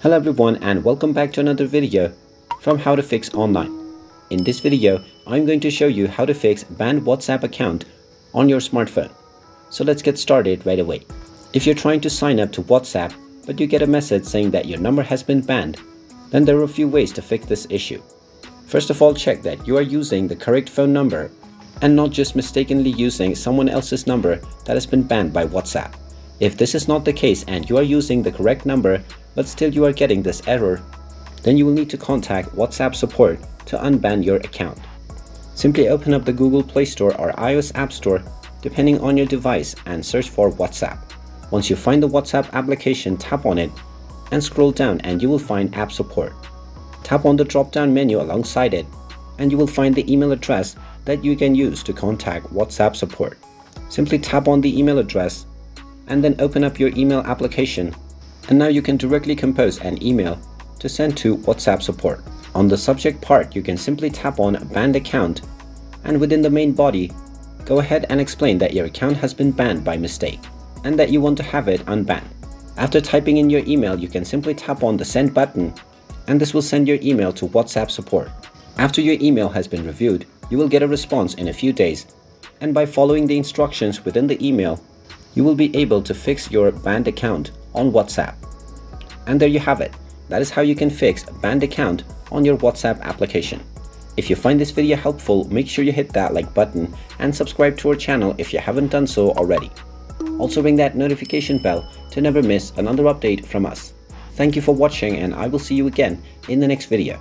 Hello everyone and welcome back to another video from How to Fix Online. In this video, I'm going to show you how to fix banned WhatsApp account on your smartphone. So let's get started right away. If you're trying to sign up to WhatsApp but you get a message saying that your number has been banned, then there are a few ways to fix this issue. First of all, check that you are using the correct phone number and not just mistakenly using someone else's number that has been banned by WhatsApp. If this is not the case and you are using the correct number but still you are getting this error, then you will need to contact WhatsApp support to unban your account. Simply open up the Google Play Store or iOS App Store depending on your device and search for WhatsApp. Once you find the WhatsApp application, tap on it and scroll down and you will find App Support. Tap on the drop-down menu alongside it and you will find the email address that you can use to contact WhatsApp support. Simply tap on the email address and then open up your email application, and now you can directly compose an email to send to WhatsApp support. On the subject part, you can simply tap on banned account, and within the main body, go ahead and explain that your account has been banned by mistake and that you want to have it unbanned. After typing in your email, you can simply tap on the send button and this will send your email to WhatsApp support. After your email has been reviewed, you will get a response in a few days, and by following the instructions within the email, you will be able to fix your banned account on WhatsApp. And there you have it. That is how you can fix a banned account on your WhatsApp application. If you find this video helpful, make sure you hit that like button and subscribe to our channel if you haven't done so already. Also ring that notification bell to never miss another update from us. Thank you for watching and I will see you again in the next video.